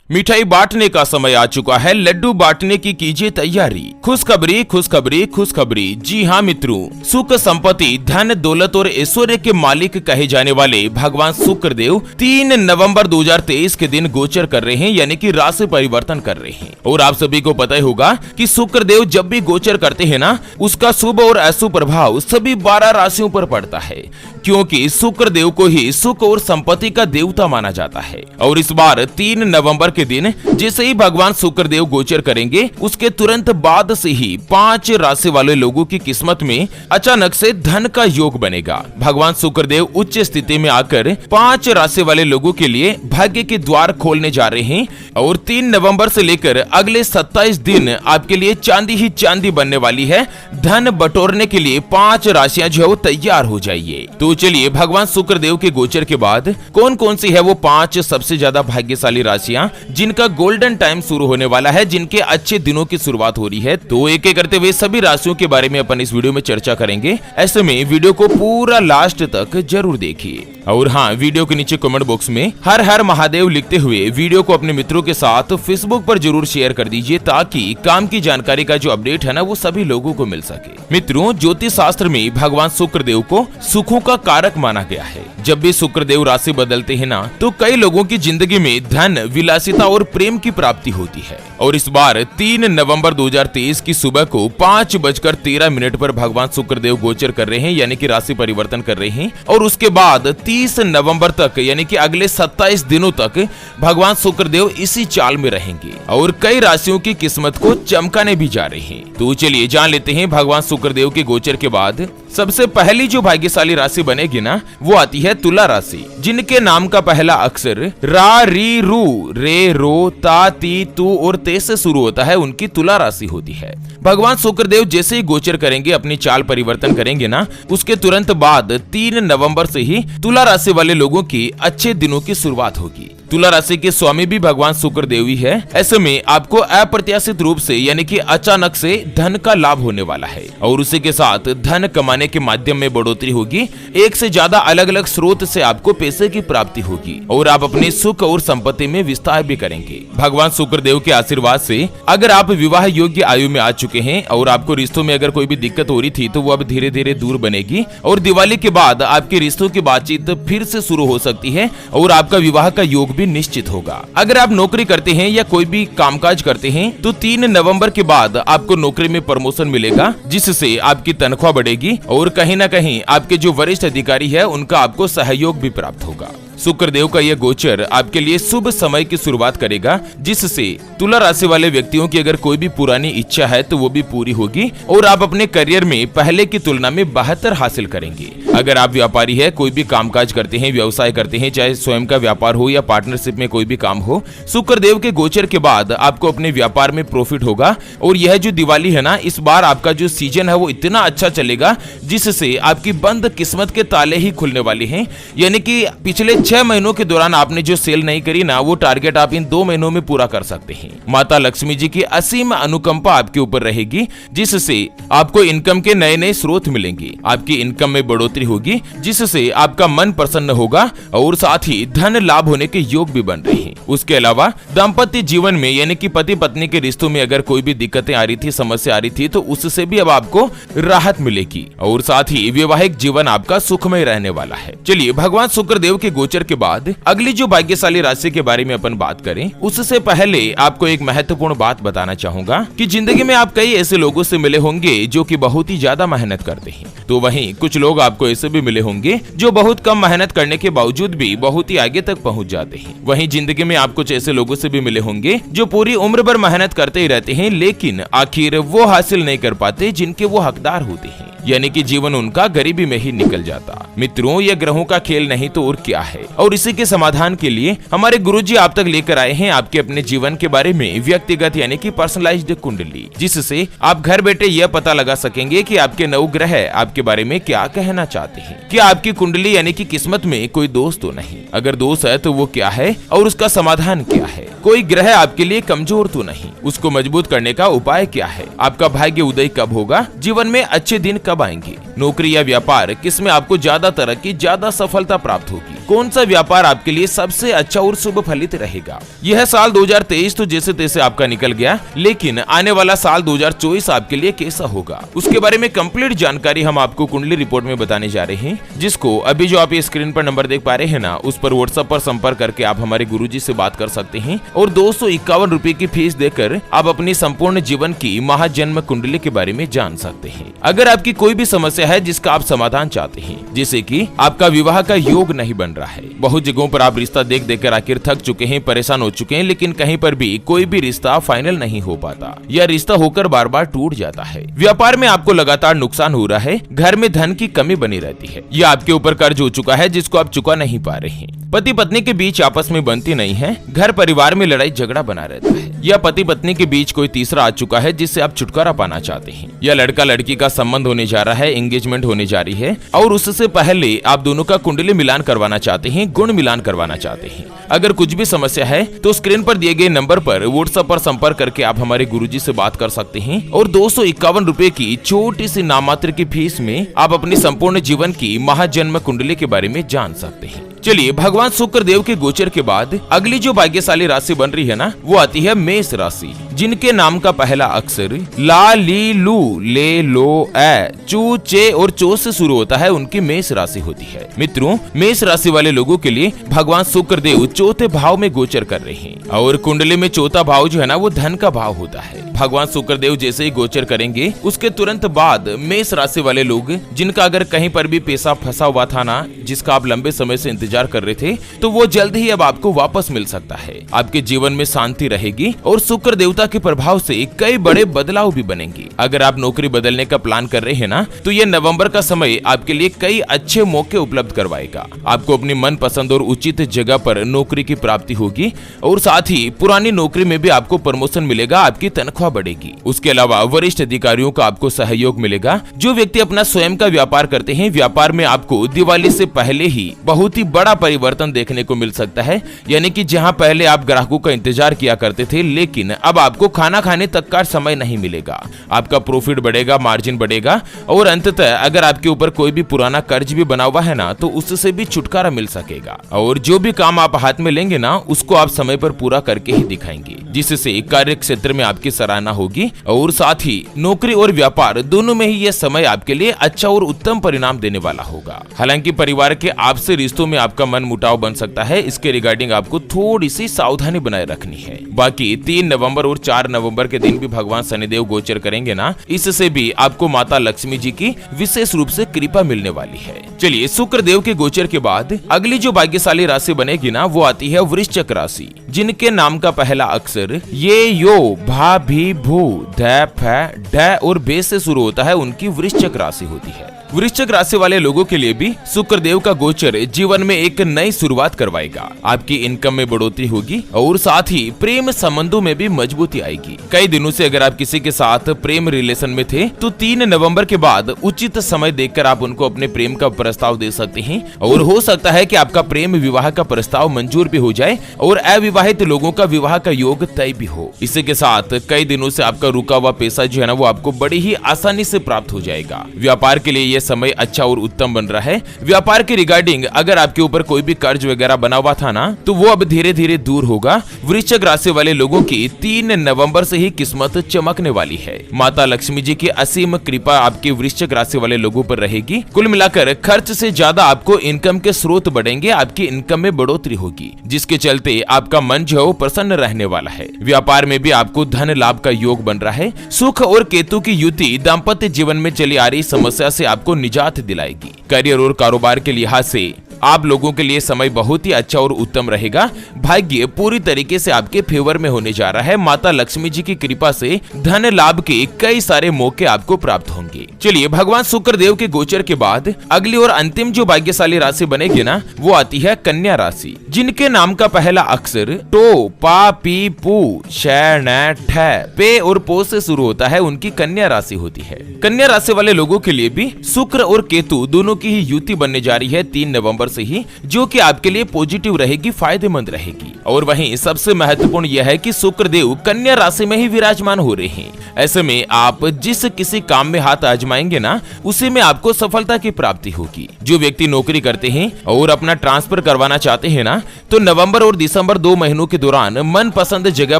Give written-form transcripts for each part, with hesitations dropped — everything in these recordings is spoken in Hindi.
मिठाई बांटने का समय आ चुका है, लड्डू बांटने की कीजिए तैयारी। खुशखबरी खुशखबरी खुशखबरी। जी हाँ मित्रों, सुख संपत्ति धन दौलत और ऐश्वर्य के मालिक कहे जाने वाले भगवान शुक्रदेव 3 नवंबर 2023 के दिन गोचर कर रहे हैं, यानी कि राशि परिवर्तन कर रहे हैं। और आप सभी को पता ही होगा कि शुक्रदेव जब भी गोचर करते हैं ना, उसका शुभ और अशुभ प्रभाव सभी 12 राशियों पर पड़ता है, क्योंकि शुक्रदेव को ही सुख और संपत्ति का देवता माना जाता है। और इस बार 3 नवंबर के दिन जैसे ही भगवान शुक्रदेव गोचर करेंगे, उसके तुरंत बाद से ही 5 राशि वाले लोगों की किस्मत में अचानक से धन का योग बनेगा। भगवान शुक्रदेव उच्च स्थिति में आकर 5 राशि वाले लोगों के लिए भाग्य के द्वार खोलने जा रहे हैं। और 3 नवंबर से लेकर अगले 27 दिन आपके लिए चांदी ही चांदी बनने वाली है। धन बटोरने के लिए 5 राशियां जो है तैयार हो जाइए। तो चलिए, भगवान शुक्रदेव के गोचर के बाद कौन कौन सी है वो 5 सबसे ज्यादा भाग्यशाली राशियां जिनका गोल्डन टाइम शुरू होने वाला है, जिनके अच्छे दिनों की शुरुआत हो रही है। तो एक एक करते हुए सभी राशियों के बारे में अपन इस वीडियो में चर्चा करेंगे। ऐसे में वीडियो को पूरा लास्ट तक जरूर देखिए। और हाँ, वीडियो के नीचे कमेंट बॉक्स में हर हर महादेव लिखते हुए वीडियो को अपने मित्रों के साथ फेसबुक पर जरूर शेयर कर दीजिए, ताकि काम की जानकारी का जो अपडेट है ना, वो सभी लोगों को मिल सके। मित्रों, ज्योतिष शास्त्र में भगवान शुक्रदेव को सुखों का कारक माना गया है। जब भी शुक्रदेव राशि बदलते हैं ना, तो कई लोगों की जिंदगी में धन, विलासिता और प्रेम की प्राप्ति होती है। और इस बार 3 नवंबर 2023 की सुबह को 5:13 पर भगवान शुक्रदेव गोचर कर रहे हैं, यानी कि राशि परिवर्तन कर रहे हैं। और उसके बाद 30 नवंबर तक, यानी कि अगले 27 दिनों तक भगवान शुक्रदेव इसी चाल में रहेंगे और कई राशियों की किस्मत को चमकाने भी जा रहे हैं। तो चलिए जान लेते हैं भगवान शुक्रदेव के गोचर के बाद सबसे पहली जो भाग्यशाली राशि बनेगी ना, वो आती है तुला राशि, जिनके नाम का पहला अक्षर रा, री, रू, रे, रो, ता, ती, तू और ते से शुरू होता है। उनकी तुला राशि होती है। भगवान शुक्रदेव जैसे ही गोचर करेंगे, अपनी चाल परिवर्तन करेंगे ना, उसके तुरंत बाद 3 नवंबर से ही तुला राशि वाले लोगों की अच्छे दिनों की शुरुआत होगी। तुला राशि के स्वामी भी भगवान शुक्रदेव ही है। ऐसे में आपको अप्रत्याशित रूप से, यानी कि अचानक से धन का लाभ होने वाला है और उसी के साथ धन कमाने के माध्यम में बढ़ोतरी होगी। एक से ज्यादा अलग अलग स्रोत से आपको पैसे की प्राप्ति होगी और आप अपने सुख और संपत्ति में विस्तार भी करेंगे। भगवान शुक्रदेव के आशीर्वाद से अगर आप विवाह योग्य आयु में आ चुके हैं और आपको रिश्तों में अगर कोई भी दिक्कत हो रही थी, तो वो अब धीरे धीरे दूर बनेगी और दिवाली के बाद आपके रिश्तों की बातचीत फिर से शुरू हो सकती है और आपका विवाह का योग निश्चित होगा। अगर आप नौकरी करते हैं या कोई भी कामकाज करते हैं, तो 3 नवंबर के बाद आपको नौकरी में प्रमोशन मिलेगा, जिससे आपकी तनख्वाह बढ़ेगी और कहीं ना कहीं आपके जो वरिष्ठ अधिकारी है, उनका आपको सहयोग भी प्राप्त होगा। शुक्रदेव का यह गोचर आपके लिए शुभ समय की शुरुआत करेगा, जिससे तुला राशि वाले व्यक्तियों की अगर कोई भी पुरानी इच्छा है तो वो भी पूरी होगी और आप अपने करियर में पहले की तुलना में बेहतर हासिल करेंगे। अगर आप व्यापारी है, कोई भी कामकाज करते हैं, व्यवसाय करते हैं, चाहे स्वयं का व्यापार हो या पार्टनरशिप में कोई भी काम हो, शुक्रदेव के गोचर के बाद आपको अपने व्यापार में प्रॉफिट होगा। और यह जो दिवाली है ना, इस बार आपका जो सीजन है वो इतना अच्छा चलेगा, जिससे आपकी बंद किस्मत के ताले ही खुलने वाले हैं। यानी कि पिछले 6 महीनों के दौरान आपने जो सेल नहीं करी ना, वो टारगेट आप इन 2 महीनों में पूरा कर सकते हैं। माता लक्ष्मी जी की असीम अनुकंपा आपके ऊपर रहेगी, जिससे आपको इनकम के नए नए स्रोत मिलेंगे। आपकी इनकम में बढ़ोतरी होगी, जिससे आपका मन प्रसन्न होगा और साथ ही धन लाभ होने के योग भी बन रहे हैं। उसके अलावा दाम्पत्य जीवन में, यानी कि पति पत्नी के रिश्तों में अगर कोई भी दिक्कतें आ रही थी, समस्या आ रही थी, तो उससे भी अब आपको राहत मिलेगी और साथ ही वैवाहिक जीवन आपका सुखमय रहने वाला है। चलिए, भगवान शुक्रदेव के गोचर के बाद अगली जो भाग्यशाली राशि के बारे में अपन बात करें, उससे पहले आपको एक महत्वपूर्ण बात बताना चाहूंगा कि जिंदगी में आप कई ऐसे लोगों से मिले होंगे जो कि बहुत ही ज्यादा मेहनत करते हैं, तो वहीं कुछ लोग आपको ऐसे भी मिले होंगे जो बहुत कम मेहनत करने के बावजूद भी बहुत ही आगे तक पहुंच जाते हैं। वहीं जिंदगी में आप कुछ ऐसे लोगों से भी मिले होंगे जो पूरी उम्र भर मेहनत करते ही रहते हैं, लेकिन आखिर वो हासिल नहीं कर पाते जिनके वो हकदार होते हैं, यानी कि जीवन उनका गरीबी में ही निकल जाता। मित्रों, यह ग्रहों का खेल नहीं तो और क्या है। और इसी के समाधान के लिए हमारे गुरुजी आप तक लेकर आए हैं आपके अपने जीवन के बारे में व्यक्तिगत, यानी कि पर्सनलाइज्ड कुंडली, जिससे आप घर बैठे यह पता लगा सकेंगे कि आपके 9 ग्रह आपके आपके बारे में क्या कहना चाहते हैं। क्या आपकी कुंडली यानी कि किस्मत में कोई दोष तो नहीं? अगर दोष है तो वो क्या है और उसका समाधान क्या है? कोई ग्रह आपके लिए कमजोर तो नहीं? उसको मजबूत करने का उपाय क्या है? आपका भाग्य उदय कब होगा? जीवन में अच्छे दिन कब आएंगे? नौकरी या व्यापार किसमें आपको ज्यादा तरक्की, ज्यादा सफलता प्राप्त होगी? कौन सा व्यापार आपके लिए सबसे अच्छा और शुभ फलित रहेगा? यह साल 2023 तो जैसे तैसे आपका निकल गया, लेकिन आने वाला साल 2024 आपके लिए कैसा होगा उसके बारे में कंप्लीट जानकारी हम आपको कुंडली रिपोर्ट में बताने जा रहे हैं, जिसको अभी जो आप ये स्क्रीन पर नंबर देख पा रहे हैं ना, उस पर व्हाट्सएप पर संपर्क करके आप हमारे गुरुजी से बात कर सकते हैं और 251 रुपए की फीस देकर आप अपनी संपूर्ण जीवन की महाजन्म कुंडली के बारे में जान सकते हैं। अगर आपकी कोई भी समस्या है जिसका आप समाधान चाहते हैं, जैसे कि आपका विवाह का योग नहीं बन रहा है, बहुत जगहों पर आप रिश्ता देख देकर आखिर थक चुके हैं, परेशान हो चुके हैं, लेकिन कहीं पर भी कोई भी रिश्ता फाइनल नहीं हो पाता या रिश्ता होकर बार बार टूट जाता है, व्यापार में आपको लगातार नुकसान हो रहा है, घर में धन की कमी बनी रहती है, या आपके ऊपर कर्ज हो चुका है जिसको आप चुका नहीं पा रहे हैं, पति पत्नी के बीच आपस में बनती नहीं है, घर परिवार में लड़ाई झगड़ा बना रहता है, या पति पत्नी के बीच कोई तीसरा आ चुका है जिससे आप छुटकारा पाना चाहते हैं, या लड़का लड़की का संबंध होने जा रहा है, एंगेजमेंट होने जा रही है और उससे पहले आप दोनों का कुंडली मिलान करवाना चाहते हैं, गुण मिलान करवाना चाहते हैं। अगर कुछ भी समस्या है तो स्क्रीन पर दिए गए नंबर पर व्हाट्सएप पर संपर्क करके आप हमारे गुरुजी से बात कर सकते हैं और 251 रुपए की छोटी सी नाममात्र की फीस में आप अपनी संपूर्ण जीवन की महाजन्म कुंडली के बारे में जान सकते हैं। चलिए, भगवान शुक्र देव के गोचर के बाद अगली जो भाग्यशाली राशि बन रही है ना, वो आती है मेष राशि, जिनके नाम का पहला अक्षर ला, ली, लू, ले, लो, ए, चू, चे और चो से शुरू होता है, उनकी मेष राशि होती है। मित्रों, मेष राशि वाले लोगों के लिए भगवान शुक्र देव चौथे भाव में गोचर कर रहे हैं और कुंडली में चौथा भाव जो है ना, वो धन का भाव होता है। भगवान शुक्र देव जैसे ही गोचर करेंगे उसके तुरंत बाद मेष राशि वाले लोग जिनका अगर कहीं पर भी पैसा फंसा हुआ था ना, जिसका आप लंबे समय से इंतजार कर रहे थे, तो वो जल्द ही अब आपको वापस मिल सकता है। आपके जीवन में शांति रहेगी और शुक्र देवता के प्रभाव से कई बड़े बदलाव भी बनेंगे। अगर आप नौकरी बदलने का प्लान कर रहे हैं ना, तो ये नवंबर का समय आपके लिए कई अच्छे मौके उपलब्ध करवाएगा। आपको अपनी मनपसंद और उचित जगह पर नौकरी की प्राप्ति होगी और साथ ही पुरानी नौकरी में भी आपको प्रमोशन मिलेगा, आपकी तनख्वाह बढ़ेगी। उसके अलावा वरिष्ठ अधिकारियों का आपको सहयोग मिलेगा। जो व्यक्ति अपना स्वयं का व्यापार करते हैं, व्यापार में आपको दिवाली से पहले ही बहुत ही बड़ा परिवर्तन देखने को मिल सकता है। यानी कि जहां पहले आप ग्राहकों का इंतजार किया करते थे, लेकिन अब आपको खाना खाने तक का समय नहीं मिलेगा। आपका प्रॉफिट बढ़ेगा, मार्जिन बढ़ेगा और अंततः अगर आपके ऊपर कोई भी पुराना कर्ज भी बना हुआ है ना, तो उससे भी छुटकारा मिल सकेगा। और जो भी काम आप हाथ में लेंगे ना, उसको आप समय पर पूरा करके ही दिखाएंगे, जिससे कार्य क्षेत्र में आपकी सराहना होगी और साथ ही नौकरी और व्यापार दोनों में ही यह समय आपके लिए अच्छा और उत्तम परिणाम देने वाला होगा। हालांकि परिवार के आपसे रिश्तों में आपका मन मुटाव बन सकता है, इसके रिगार्डिंग आपको थोड़ी सी सावधानी बनाए रखनी है। बाकी 3 नवंबर और 4 नवंबर के दिन भी भगवान शनिदेव गोचर करेंगे ना, इससे भी आपको माता लक्ष्मी जी की विशेष रूप से कृपा मिलने वाली है। चलिए, शुक्र देव के गोचर के बाद अगली जो भाग्यशाली राशि बनेगी ना, वो आती है वृश्चिक राशि, जिनके नाम का पहला अक्षर ये, यो, भा, भी, भू, ध, फ, ढ और बे से शुरू होता है, उनकी वृश्चिक राशि होती है। वृश्चिक राशि वाले लोगों के लिए भी शुक्र देव का गोचर जीवन में एक नई शुरुआत करवाएगा। आपकी इनकम में बढ़ोतरी होगी और साथ ही प्रेम संबंधों में भी मजबूती आएगी। कई दिनों से अगर आप किसी के साथ प्रेम रिलेशन में थे, तो 3 नवंबर के बाद उचित समय देखकर आप उनको अपने प्रेम का प्रस्ताव दे सकते हैं और हो सकता है कि आपका प्रेम विवाह का प्रस्ताव मंजूर भी हो जाए और अविवाहित लोगों का विवाह का योग तय भी हो। इसी के साथ कई दिनों से आपका रुका हुआ पैसा जो है ना, वो आपको बड़ी ही आसानी से प्राप्त हो जाएगा। व्यापार के लिए समय अच्छा और उत्तम बन रहा है। व्यापार के रिगार्डिंग अगर आपके ऊपर कोई भी कर्ज वगैरह बना हुआ था ना, तो वो अब धीरे धीरे दूर होगा। वृश्चिक राशि वाले लोगों की 3 नवंबर से ही किस्मत चमकने वाली है। माता लक्ष्मी जी की असीम कृपा आपके वृश्चिक राशि वाले लोगों पर रहेगी। कुल मिलाकर खर्च से ज्यादा आपको इनकम के स्रोत बढ़ेंगे, आपकी इनकम में बढ़ोतरी होगी, जिसके चलते आपका मन जो है प्रसन्न रहने वाला है। व्यापार में भी आपको धन लाभ का योग बन रहा है। सुख और केतु की युति दाम्पत्य जीवन में चली आ रही समस्या से आपको निजात दिलाएगी। करियर और कारोबार के लिहाज से आप लोगों के लिए समय बहुत ही अच्छा और उत्तम रहेगा। भाग्य पूरी तरीके से आपके फेवर में होने जा रहा है। माता लक्ष्मी जी की कृपा से धन लाभ के कई सारे मौके आपको प्राप्त होंगे। चलिए, भगवान शुक्र देव के गोचर के बाद अगली और अंतिम जो भाग्यशाली राशि बनेगी ना, वो आती है कन्या राशि। जिनके नाम का पहला अक्षर टो, पा, पी, पू, श, न, ठ, पे और पो से शुरू होता है, उनकी कन्या राशि होती है। कन्या राशि वाले लोगों के लिए भी शुक्र और केतु दोनों की ही युति बनने जा रही है 3 नवंबर से ही, जो कि आपके लिए पॉजिटिव रहेगी, फायदेमंद रहेगी। और वहीं सबसे महत्वपूर्ण यह है कि शुक्र देव कन्या राशि में ही विराजमान हो रहे हैं। ऐसे में आप जिस किसी काम में हाथ आजमाएंगे ना, उसी में आपको सफलता की प्राप्ति होगी। जो व्यक्ति नौकरी करते हैं और अपना ट्रांसफर करवाना चाहते हैं ना, तो नवंबर और दिसंबर 2 महीनों के दौरान मन पसंद जगह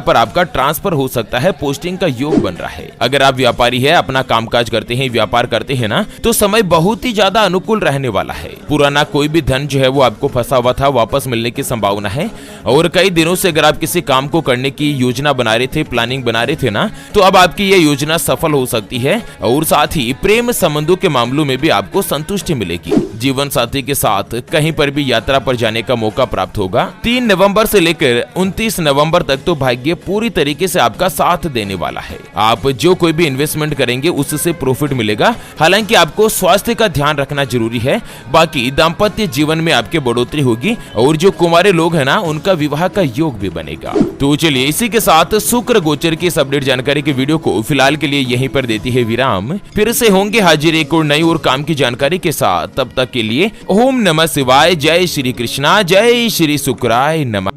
पर आपका ट्रांसफर हो सकता है, पोस्टिंग का योग बन रहा है। अगर आप व्यापारी है, अपना कामकाज करते हैं, व्यापार करते हैं ना, तो समय बहुत ही ज्यादा अनुकूल रहने वाला है। पुराना कोई भी धन जो है वो आपको फंसा हुआ था, वापस मिलने की संभावना है। और कई दिनों से अगर आप किसी काम को करने की योजना बना रहे थे, प्लानिंग बना रहे थे ना, तो अब आपकी यह योजना सफल हो सकती है। और साथ ही प्रेम संबंधों के मामलों में भी आपको संतुष्टि मिलेगी। जीवन साथी के साथ कहीं पर भी यात्रा पर जाने का मौका प्राप्त होगा। 3 नवंबर से लेकर 29 नवंबर तक तो भाग्य पूरी तरीके से आपका साथ देने वाला है। आप जो कोई भी इन्वेस्टमेंट करेंगे उससे प्रॉफिट मिलेगा। हालांकि आपको स्वास्थ्य का ध्यान रखना जरूरी है। बाकी दाम्पत्य जीवन में आपके बढ़ोतरी होगी और जो कुंवारे लोग हैं ना, उनका विवाह का योग भी बनेगा। तो चलिए, इसी के साथ शुक्र गोचर की इस अपडेट जानकारी के वीडियो को फिलहाल के लिए यहीं पर देती है विराम। फिर से होंगे हाजिर एक और नई और काम की जानकारी के साथ। तब तक के लिए ओम नमः शिवाय, जय श्री कृष्णा, जय श्री शुक्राय नमः।